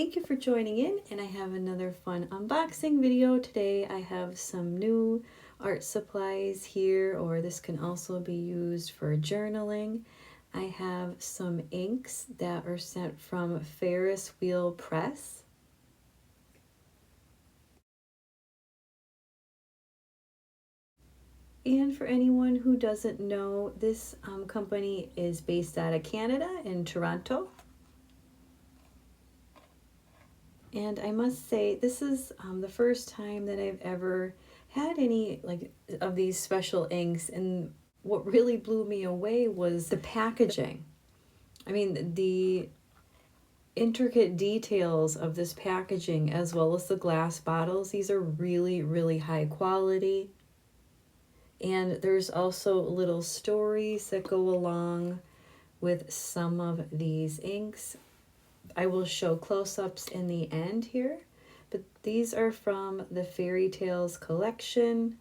Thank you for joining in, and I have another fun unboxing video. Today I have some new art supplies here, or this can also be used for journaling. I have some inks that are sent from Ferris Wheel Press. And for anyone who doesn't know, this company is based out of Canada in Toronto. And I must say, this is the first time that I've ever had any of these special inks, and what really blew me away was the packaging. I mean, the intricate details of this packaging, as well as the glass bottles. These are really, really high quality. And there's also little stories that go along with some of these inks. I will show close-ups in the end here, but these are from the Fairy Tales collection.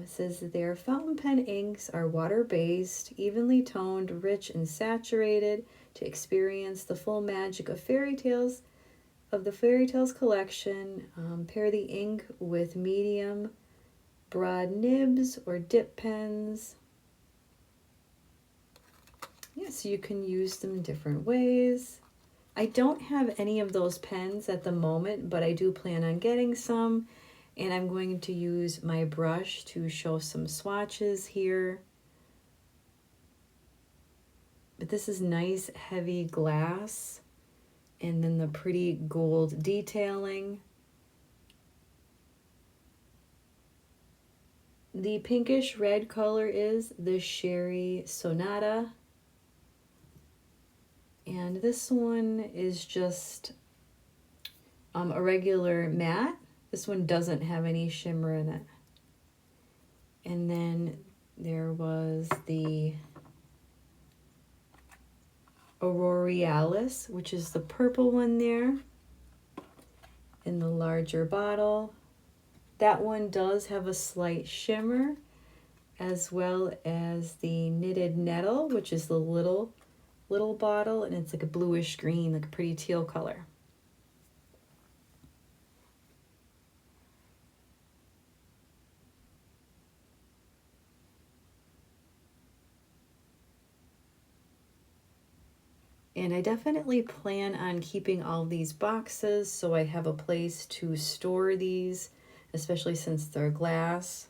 It says that their fountain pen inks are water-based, evenly toned, rich, and saturated to experience the full magic of the Fairy Tales collection. Pair the ink with medium broad nibs or dip pens. Yes, you can use them in different ways. I don't have any of those pens at the moment, but I do plan on getting some, and I'm going to use my brush to show some swatches here. But this is nice heavy glass, and then the pretty gold detailing. The pinkish red color is the Sherry Sonata. And this one is just a regular matte. This one doesn't have any shimmer in it. And then there was the Auroralis, which is the purple one there in the larger bottle. That one does have a slight shimmer, as well as the Knitted Nettle, which is the little bottle, and it's like a bluish green, like a pretty teal color. And I definitely plan on keeping all these boxes so I have a place to store these, especially since they're glass.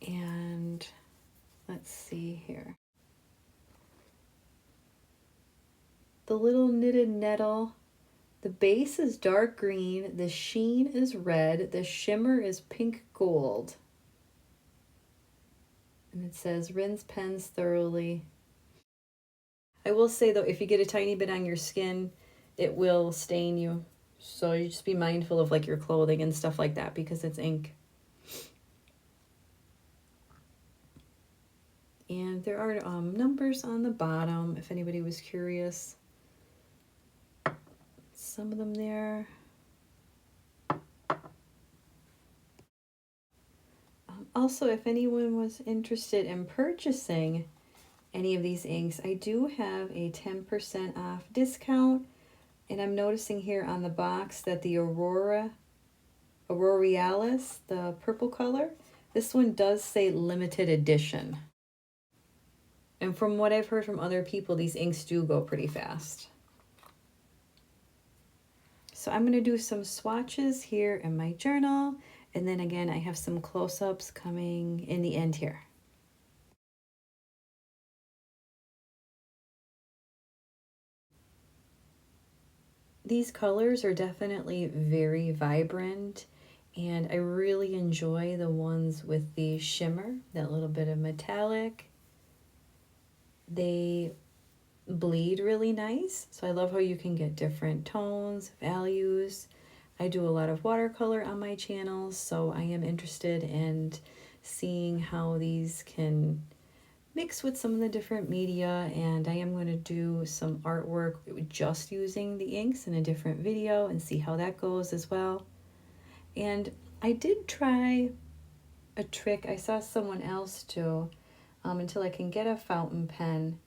And let's see here. The little Knitted Nettle, the base is dark green, the sheen is red, the shimmer is pink gold. And it says rinse pens thoroughly. I will say though, if you get a tiny bit on your skin, it will stain you. So you just be mindful of like your clothing and stuff like that, because it's ink. And there are numbers on the bottom if anybody was curious. Some of them there. Also, if anyone was interested in purchasing any of these inks, I do have a 10% off discount. And I'm noticing here on the box that the Auroralis, the purple color, this one does say limited edition. And from what I've heard from other people, these inks do go pretty fast. So I'm going to do some swatches here in my journal. And then again, I have some close-ups coming in the end here. These colors are definitely very vibrant, and I really enjoy the ones with the shimmer, that little bit of metallic. They bleed really nice, so I love how you can get different tones, values. I do a lot of watercolor on my channel, so I am interested in seeing how these can mix with some of the different media, and I am going to do some artwork just using the inks in a different video and see how that goes as well. And I did try a trick I saw someone else do until I can get a fountain pen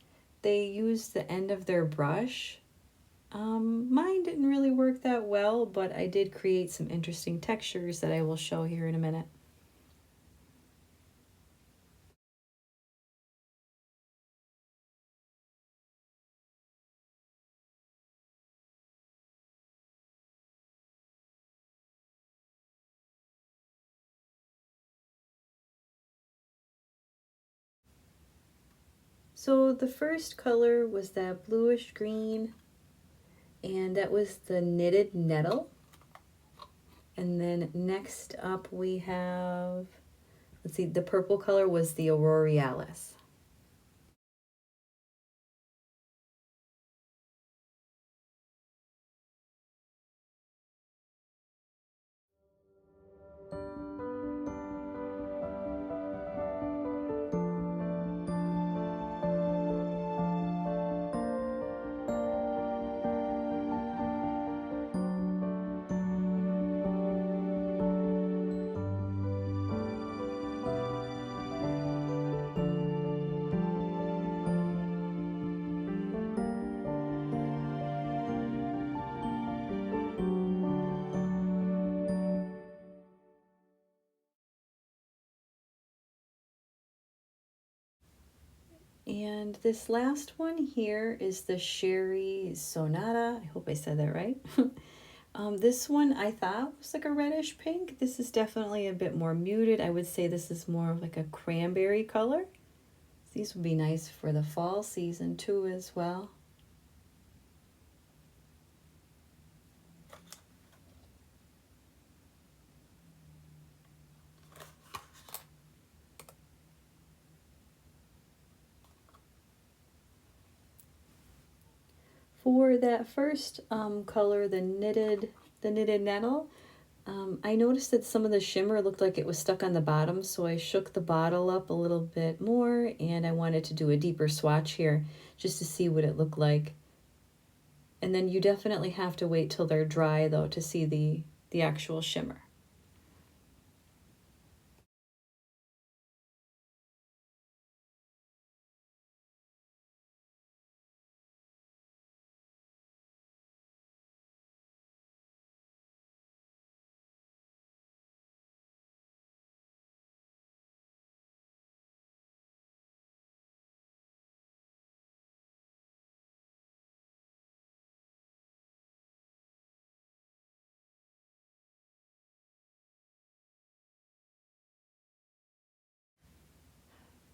they used the end of their brush. Mine didn't really work that well, but I did create some interesting textures that I will show here in a minute. So the first color was that bluish green, and that was the knitted nettle. And then next up we have, let's see, the purple color was the aureolis. And this last one here is the Sherry Sonata. I hope I said that right. This one I thought was like a reddish pink. This is definitely a bit more muted. I would say this is more of like a cranberry color. These would be nice for the fall season too as well. For that first color, the knitted nettle, I noticed that some of the shimmer looked like it was stuck on the bottom, so I shook the bottle up a little bit more, and I wanted to do a deeper swatch here just to see what it looked like. And then you definitely have to wait till they're dry though to see the actual shimmer.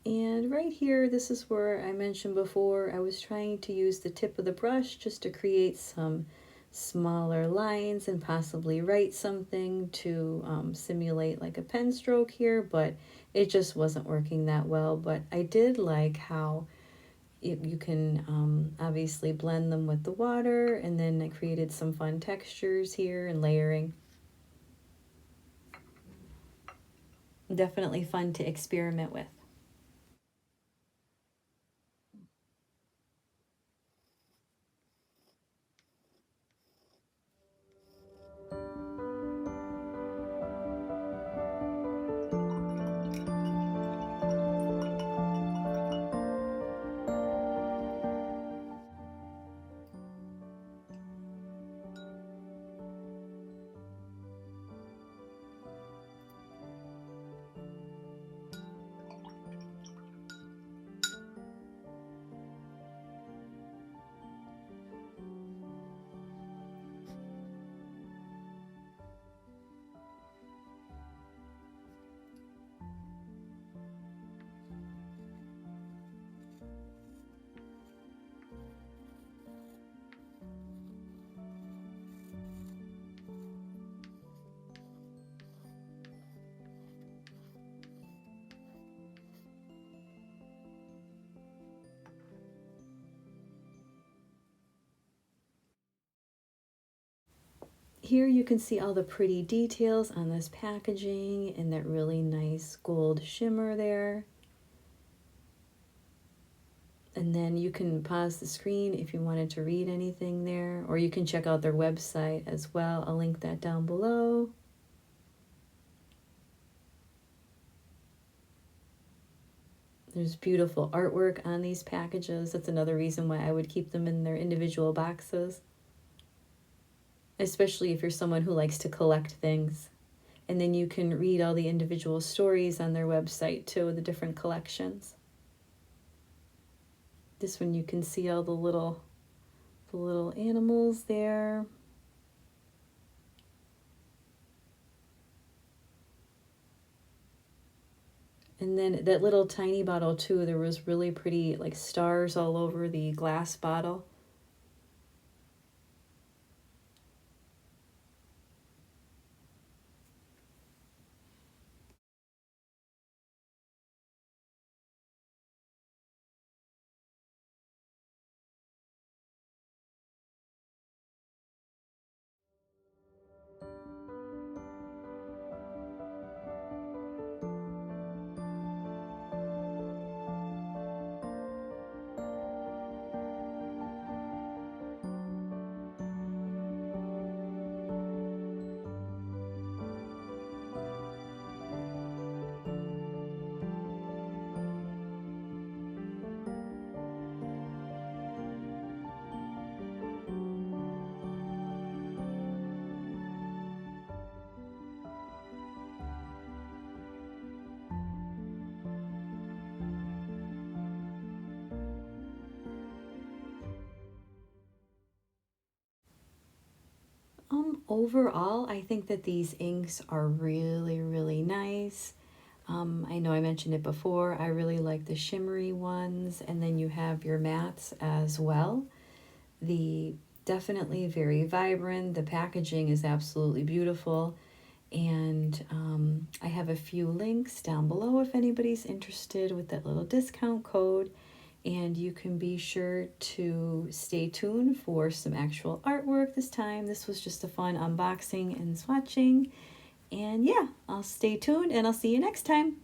And right here, this is where I mentioned before, I was trying to use the tip of the brush just to create some smaller lines and possibly write something to simulate like a pen stroke here, but it just wasn't working that well. But I did like how you can obviously blend them with the water, and then I created some fun textures here and layering. Definitely fun to experiment with. Here you can see all the pretty details on this packaging and that really nice gold shimmer there. And then you can pause the screen if you wanted to read anything there, or you can check out their website as well. I'll link that down below. There's beautiful artwork on these packages. That's another reason why I would keep them in their individual boxes, especially if you're someone who likes to collect things. And then you can read all the individual stories on their website too, the different collections. This one you can see all the little animals there. And then that little tiny bottle too, there was really pretty like stars all over the glass bottle. Overall, I think that these inks are really, really nice. I know I mentioned it before, I really like the shimmery ones, and then you have your mattes as well. The definitely very vibrant, the packaging is absolutely beautiful, and I have a few links down below if anybody's interested with that little discount code. And you can be sure to stay tuned for some actual artwork this time. This was just a fun unboxing and swatching. And yeah, I'll stay tuned and I'll see you next time.